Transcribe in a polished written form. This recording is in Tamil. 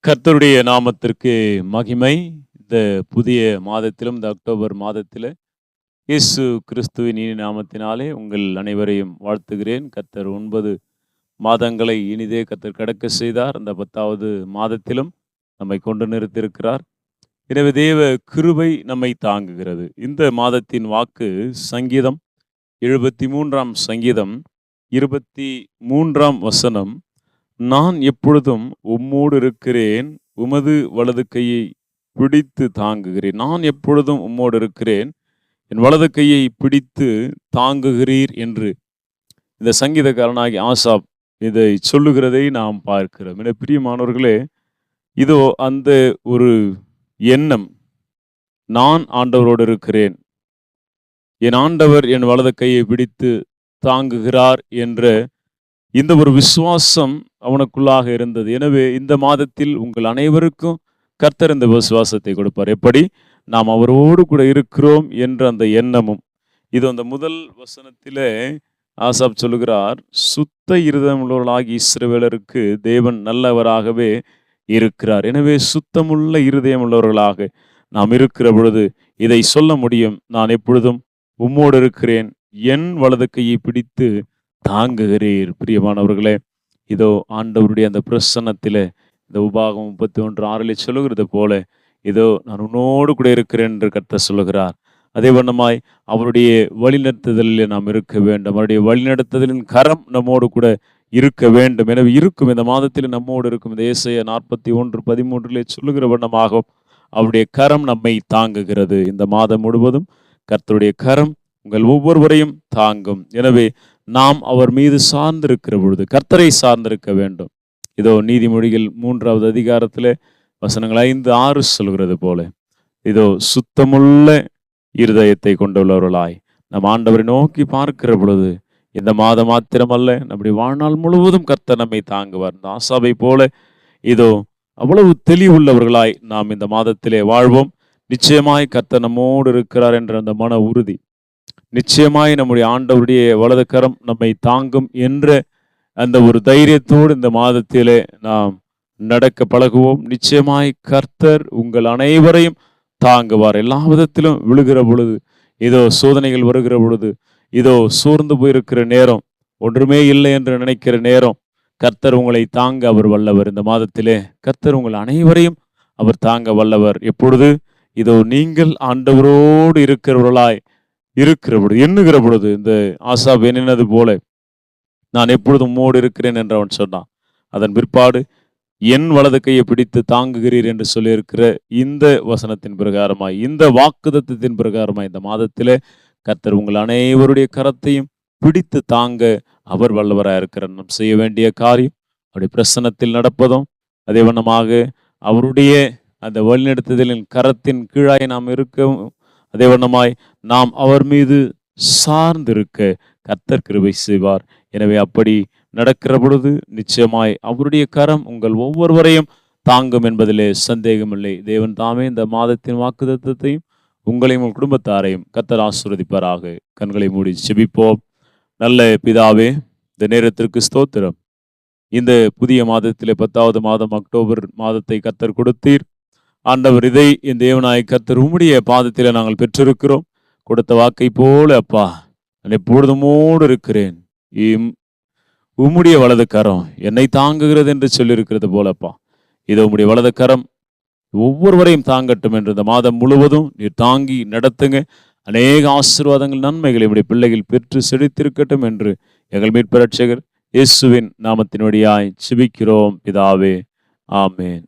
கர்த்தருடைய நாமத்திற்கு மகிமை. இந்த புதிய மாதத்திலும், இந்த அக்டோபர் மாதத்தில் இயேசு கிறிஸ்துவின் இனி நாமத்தினாலே உங்கள் அனைவரையும் வாழ்த்துகிறேன். கர்த்தர் 9 மாதங்களை இனிதே கர்த்தர் கடக்க செய்தார். அந்த 10வது மாதத்திலும் நம்மை கொண்டு நிறுத்தியிருக்கிறார். எனவே தேவ கிருபை நம்மை தாங்குகிறது. இந்த மாதத்தின் வாக்கு சங்கீதம் 73ஆம் சங்கீதம் 23ஆம் வசனம். நான் எப்பொழுதும் உம்மோடு இருக்கிறேன், உமது வலது கையை பிடித்து தாங்குகிறேன். நான் எப்பொழுதும் உம்மோடு இருக்கிறேன், என் வலது கையை பிடித்து தாங்குகிறீர் என்று இந்த சங்கீதக்காரனாகி ஆசாப் இதை சொல்லுகிறதை நாம் பார்க்கிறோம். என பிரியமானவர்களே, இதோ அந்த ஒரு எண்ணம், நான் ஆண்டவரோடு இருக்கிறேன், என் ஆண்டவர் என் வலது கையை பிடித்து தாங்குகிறார் என்ற இந்த ஒரு விசுவாசம் அவனுக்குள்ளாக இருந்தது. எனவே இந்த மாதத்தில் உங்கள் அனைவருக்கும் கர்த்தர் இந்த விசுவாசத்தை கொடுப்பார். எப்படி? நாம் அவரோடு கூட இருக்கிறோம் என்ற அந்த எண்ணமும். இது அந்த முதல் வசனத்திலே ஆசாப் சொல்லுகிறார், சுத்த இருதயம் உள்ளவர்களாகி இஸ்ரவேலருக்கு தேவன் நல்லவராகவே இருக்கிறார். எனவே சுத்தமுள்ள இருதயம் உள்ளவர்களாக நாம் இருக்கிற பொழுது இதை சொல்ல முடியும். நான் எப்பொழுதும் உம்மோடு இருக்கிறேன், என் வலது கையை பிடித்து தாங்குகிறீர். பிரியமானவர்களே, இதோ ஆண்டவருடைய அந்த பிரசன்னத்திலே இந்த உபாகம் 31:6 சொல்லுகிறது போல, இதோ நான் உன்னோடு கூட இருக்கிறேன் என்று கர்த்தர் சொல்லுகிறார். அதே வண்ணமாய் அவருடைய வழிநடத்துதலில் நாம் இருக்க வேண்டும். அவருடைய வழிநடத்துதலின் கரம் நம்மோடு கூட இருக்க வேண்டும். எனவே இருக்கும் இந்த மாதத்தில் நம்மோடு இருக்கும். இந்த ஏசாயா 41:13 சொல்லுகிற வண்ணமாகவும் அவருடைய கரம் நம்மை தாங்குகிறது. இந்த மாதம் முழுவதும் கர்த்தருடைய கரம் உங்கள் ஒவ்வொருவரையும் தாங்கும். எனவே நாம் அவர் மீது சார்ந்திருக்கிற பொழுது கர்த்தரை சார்ந்திருக்க வேண்டும். இதோ நீதிமொழிகள் 3வது அதிகாரத்தில் வசனங்கள் 5-6 சொல்கிறது போல, இதோ சுத்தமுள்ள இருதயத்தை கொண்டுள்ளவர்களாய் நம் ஆண்டவரை நோக்கி பார்க்கிற பொழுது இந்த மாதம் மாத்திரமல்ல, நம்முடைய வாழ்நாள் முழுவதும் கர்த்தர் நம்மை தாங்குவார். இந்த ஆசாவை போல இதோ அவ்வளவு தெளிவுள்ளவர்களாய் நாம் இந்த மாதத்திலே வாழ்வோம். நிச்சயமாய் கர்த்தர் நம்மோடு இருக்கிறார் என்ற அந்த மன உறுதி, நிச்சயமாய் நம்முடைய ஆண்டவருடைய வலது கரம் நம்மை தாங்கும் என்ற அந்த ஒரு தைரியத்தோடு இந்த மாதத்திலே நாம் நடக்க பழகுவோம். நிச்சயமாய் கர்த்தர் உங்கள் அனைவரையும் தாங்குவார். எல்லா விதத்திலும் விழுகிற பொழுது, இதோ சோதனைகள் வருகிற பொழுது, இதோ சோர்ந்து போயிருக்கிற நேரம், ஒன்றுமே இல்லை என்று நினைக்கிற நேரம், கர்த்தர் உங்களை தாங்க அவர் வல்லவர். இந்த மாதத்திலே கர்த்தர் உங்கள் அனைவரையும் அவர் தாங்க வல்லவர். எப்பொழுது? இதோ நீங்கள் ஆண்டவரோடு இருக்கிறவர்களாய் இருக்கிற பொழுது, எண்ணுகிற பொழுது. இந்த ஆசாப் எண்ணினது போல, நான் எப்பொழுதும் உம்மோடு இருக்கிறேன் என்று அவன் சொன்னான். அதன் பிற்பாடு என் வலது கையை பிடித்து தாங்குகிறீர் என்று சொல்லியிருக்கிற இந்த வசனத்தின் பிரகாரமாய், இந்த வாக்குத்தத்தத்தின் பிரகாரமாய் இந்த மாதத்திலே கர்த்தர் உங்கள் அனைவருடைய கரத்தையும் பிடித்து தாங்க அவர் வல்லவராக இருக்கிறார். நாம் செய்ய வேண்டிய காரியம் அவருடைய பிரசன்னத்தில் நடப்பதும், அதே வண்ணமாக அவருடைய அந்த வழிநடத்துதலின் கரத்தின் கீழாய் நாம் இருக்கவும், அதே வண்ணமாய் நாம் அவர் மீது சார்ந்திருக்க கர்த்தர் கிருபை செய்வார். எனவே அப்படி நடக்கிற பொழுது நிச்சயமாய் அவருடைய கரம் உங்கள் ஒவ்வொருவரையும் தாங்கும் என்பதிலே சந்தேகமில்லை. தேவன் தாமே இந்த மாதத்தின் வாக்குத்தத்தத்தையும் உங்களையும் உங்கள் குடும்பத்தாரையும் கர்த்தர் ஆசீர்வதிப்பாராக. கண்களை மூடி செபிப்போம். நல்ல பிதாவே, இந்த நேரத்திற்கு ஸ்தோத்திரம். இந்த புதிய மாதத்திலே 10வது மாதம் அக்டோபர் மாதத்தை கர்த்தர் கொடுத்தீர். ஆண்டவர், இதை என் தேவனாய் கர்த்தர் உம்முடைய பாதத்திலே நாங்கள் பெற்றிருக்கிறோம். கொடுத்த வாக்கை போல அப்பா, நான் எப்பொழுதுமோடு இருக்கிறேன், உம்முடைய வலது கரம் என்னை தாங்குகிறது என்று சொல்லியிருக்கிறது போலப்பா, இதோ உம்முடைய வலது கரம் ஒவ்வொருவரையும் தாங்கட்டும் என்று இந்த மாதம் முழுவதும் நீர் தாங்கி நடத்துங்க. அநேக ஆசீர்வாதங்கள், நன்மைகளை உம்முடைய பிள்ளைகள் பெற்று செழித்திருக்கட்டும் என்று எங்கள் மீட்பு இரட்சகர் இயேசுவின் நாமத்தின் வழியாய் செபிக்கிறோம் பிதாவே. ஆமென்.